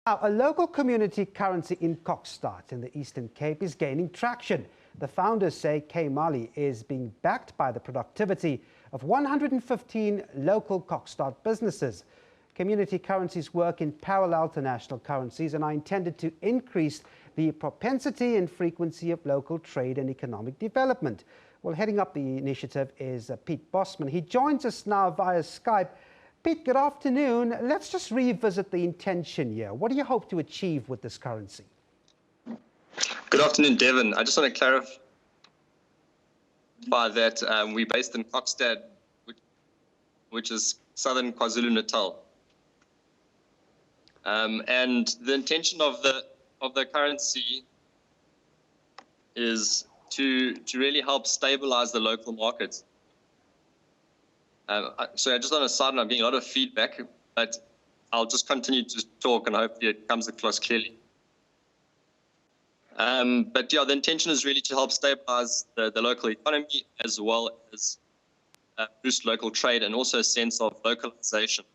Now, a local community currency in Kokstad in the Eastern Cape is gaining traction. The founders say Mali is being backed by the productivity of 115 local Kokstad businesses. Community currencies work in parallel to national currencies and are intended to increase the propensity and frequency of local trade and economic development. Well, heading up the initiative is Piet Bosman. He joins us now via Skype. Piet, good afternoon. Let's just revisit the intention here. What do you hope to achieve with this currency? Good afternoon, Devin. I just want to clarify that we're based in Kokstad, which is southern KwaZulu-Natal. And the intention of the currency is to really help stabilize the local markets. So I just on a side note, I'm getting a lot of feedback, but I'll just continue to talk and hopefully it comes across clearly. But yeah, the intention is really to help stabilize the local economy as well as boost local trade and also a sense of localization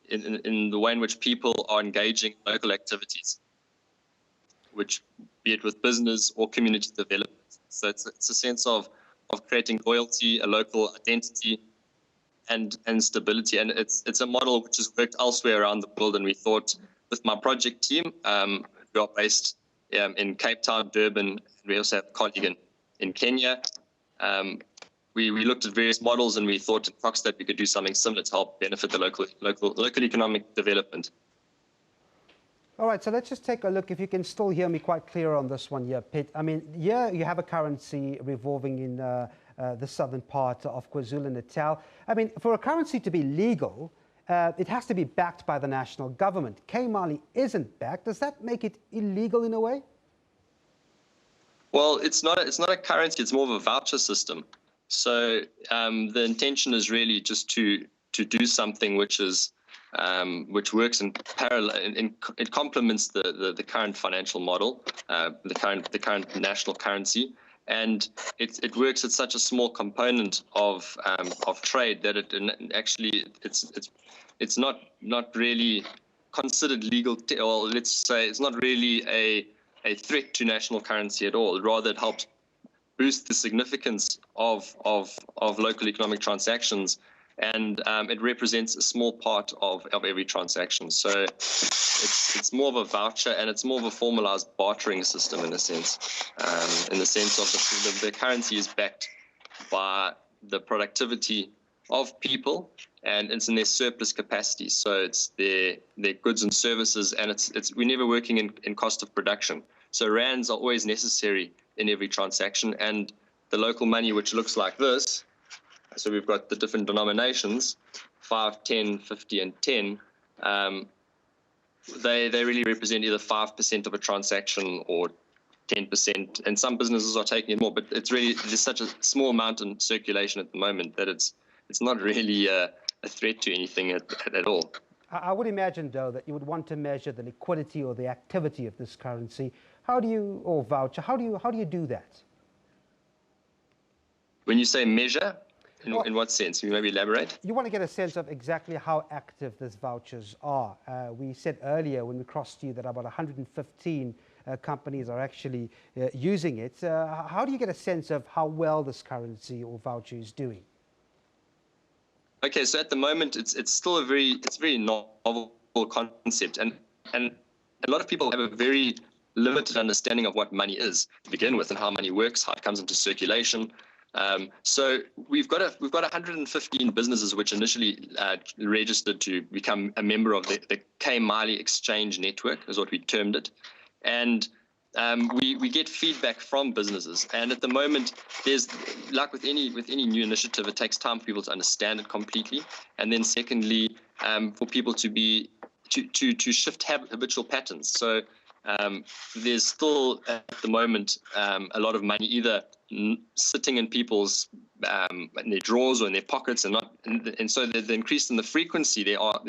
in the way in which people are engaging in local activities, which be it with business or community development. So it's a sense of creating loyalty, a local identity, and stability. And it's a model which has worked elsewhere around the world. And we thought with my project team, we are based in Cape Town, Durban, and we also have a colleague in Kenya. We looked at various models and we thought in Kokstad we could do something similar to help benefit the local economic development. All right, so let's just take a look, if you can still hear me quite clear on this one here, Piet. I mean, here you have a currency revolving in the southern part of KwaZulu-Natal. I mean, for a currency to be legal, it has to be backed by the national government. Mali isn't backed. Does that make it illegal in a way? Well, it's not a currency, it's more of a voucher system. So the intention is really just to do something which works in parallel, and it complements the current financial model, the current national currency, and it works at such a small component of trade that it's not really considered legal, or let's say it's not really a threat to national currency at all. Rather, it helps boost the significance of local economic transactions, and it represents a small part of every transaction. So it's more of a voucher, and it's more of a formalized bartering system in a sense, in the sense of the currency is backed by the productivity of people, and it's in their surplus capacity. So it's their goods and services, and we're never working in cost of production. So rands are always necessary in every transaction, and the local money, which looks like this, so we've got the different denominations, 5, 10, 50, and 10, they really represent either 5% of a transaction or 10%, and some businesses are taking it more, but there's such a small amount in circulation at the moment that it's not really a threat to anything at all. I would imagine, though, that you would want to measure the liquidity or the activity of this currency. Or voucher, how do you do that? When you say measure, in what sense? Can you maybe elaborate? You want to get a sense of exactly how active these vouchers are. We said earlier when we crossed you that about 115 companies are actually using it. How do you get a sense of how well this currency or voucher is doing? Okay, so at the moment it's still a very novel concept, and a lot of people have a very limited understanding of what money is to begin with and how money works, how it comes into circulation. So we've got 115 businesses which initially registered to become a member of the Mali exchange network, is what we termed it, and we get feedback from businesses. And at the moment, there's, like with any new initiative, it takes time for people to understand it completely, and then secondly, for people to shift habitual patterns. So there's still at the moment a lot of money either sitting in people's in their drawers or in their pockets, and so the increase in the frequency, there are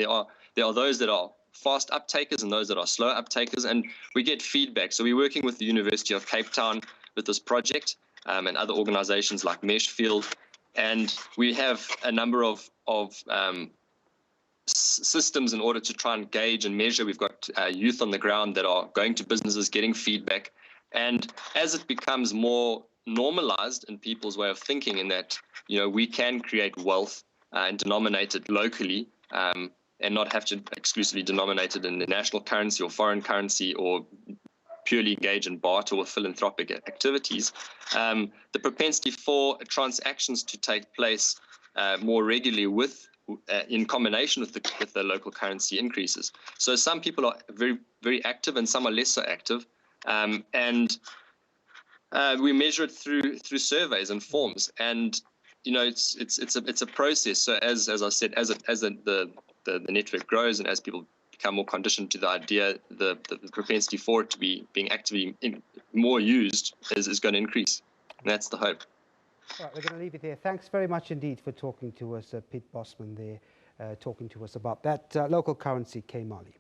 those that are fast uptakers and those that are slow uptakers, and we get feedback. So we're working with the University of Cape Town with this project, and other organizations like Meshfield, and we have a number of systems in order to try and gauge and measure. We've got youth on the ground that are going to businesses, getting feedback. And as it becomes more normalized in people's way of thinking, in that, we can create wealth and denominate it locally, and not have to exclusively denominate it in the national currency or foreign currency, or purely engage in barter or philanthropic activities, the propensity for transactions to take place more regularly in combination with the local currency increases. So some people are very, very active and some are less so active. And we measure it through surveys and forms. And it's a process. So as I said, as the network grows and as people become more conditioned to the idea, the propensity for it to be being actively more used is going to increase. And that's the hope. All right, we're going to leave it there. Thanks very much indeed for talking to us, Piet Bosman there, talking to us about that local currency, K Mali.